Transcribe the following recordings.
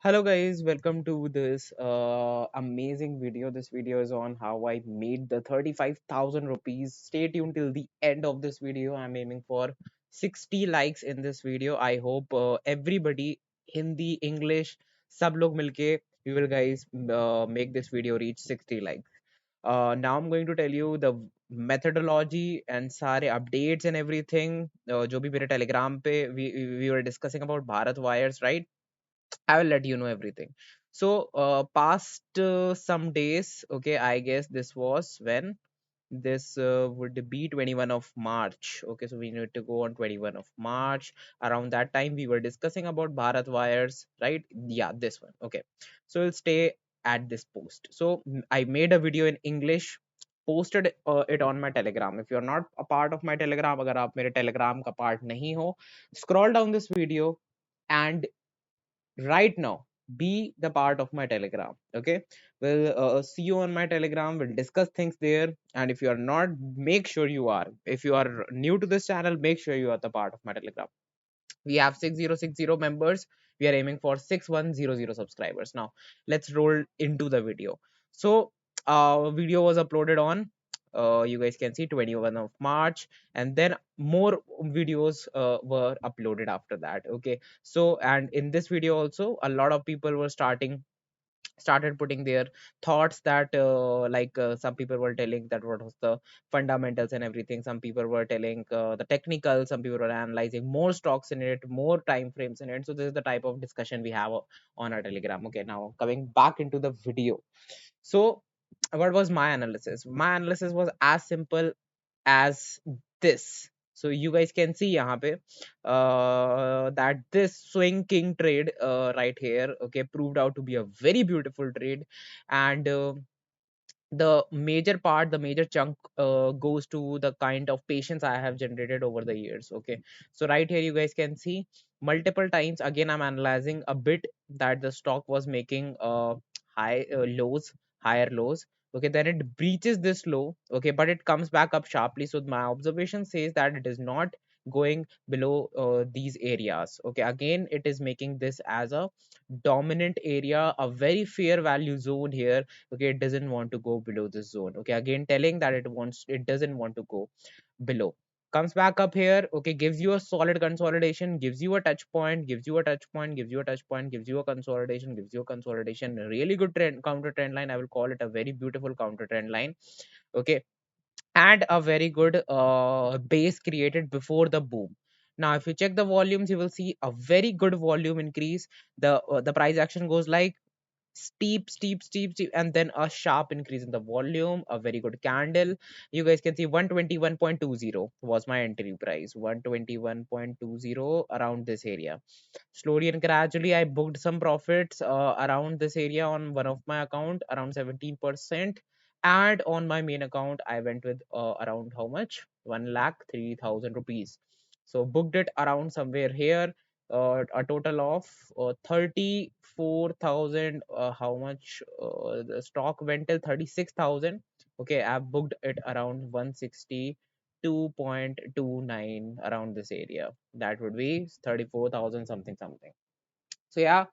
Hello guys, welcome to this amazing video. This video is on how I made the 35,000 rupees. Stay tuned till the end of this video. I'm aiming for 60 likes in this video. I hope everybody Hindi, English, सब लोग मिलके we will guys make this video reach 60 likes. Now I'm going to tell you the methodology and सारे updates and everything. जो भी मेरे Telegram पे we were discussing about Bharat wires, right? I will let you know everything. So, past some days, okay, I guess this was when this would be 21 of March. Okay, so we need to go on 21 of March. Around that time, we were discussing about Bharat wires, right? Yeah, this one. Okay, so we'll stay at this post. So, I made a video in English, posted it on my Telegram. If you're not a part of my Telegram, अगर आप मेरे Telegram का part नहीं हो, scroll down this video and right now be the part of my Telegram. Okay, we'll see you on my Telegram. We'll discuss things there, and if you are not, make sure you are. If you are new to this channel, make sure you are the part of my Telegram. We have 6060 members. We are aiming for 6100 subscribers. Now let's roll into the video. So video was uploaded on you guys can see 21 of March, and then more videos were uploaded after that. Okay, so and in this video also a lot of people were started putting their thoughts that some people were telling that what was the fundamentals and everything, some people were telling the technical, some people were analyzing more stocks in it, more time frames in it. So this is the type of discussion we have on our Telegram. Okay, now coming back into the video. So what was my analysis? My analysis was as simple as this. So you guys can see यहाँ पे that this swing king trade right here, okay, proved out to be a very beautiful trade. And the major part, the major chunk goes to the kind of patience I have generated over the years. Okay, so right here you guys can see multiple times again I'm analyzing a bit that the stock was making high lows, higher lows. Okay, then it breaches this low. Okay, but it comes back up sharply. So my observation says that it is not going below these areas. Okay, again it is making this as a dominant area, a very fair value zone here. Okay, it doesn't want to go below this zone. Okay, again telling that it doesn't want to go below, comes back up here. Okay, gives you a solid consolidation, gives you a touch point, gives you a touch point, gives you a touch point, gives you a consolidation, gives you a consolidation. Really good trend, counter trend line. I will call it a very beautiful counter trend line. Okay, and a very good base created before the boom. Now if you check the volumes, you will see a very good volume increase. The price action goes like steep, and then a sharp increase in the volume, a very good candle. You guys can see 121.20 was my entry price, 121.20 around this area. Slowly and gradually I booked some profits around this area on one of my account, around 17%. And on my main account I went with around how much, 1,03,000 rupees. So booked it around somewhere here, a total of 34,000. How much the stock went till 36,000. Okay, I booked it around 162.29 around this area. That would be 34,000 something something. So yeah,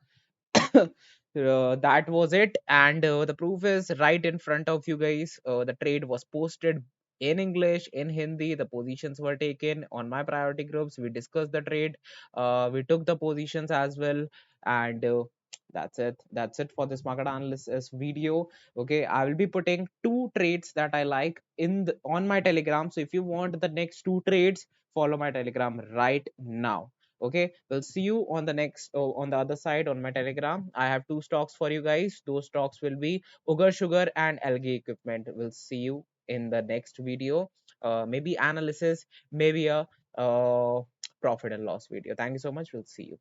that was it, and the proof is right in front of you guys. The trade was posted in English, in Hindi. The positions were taken on my priority groups. We discussed the trade. We took the positions as well, and that's it for this market analysis video. Okay, I will be putting two trades that I like on my Telegram. So if you want the next two trades, follow my Telegram right now. Okay, we'll see you on the next on the other side on my Telegram. I have two stocks for you guys. Those stocks will be Ugar Sugar and Algae Equipment. We'll see you in the next video. Maybe analysis, maybe a profit and loss video. Thank you so much. We'll see you.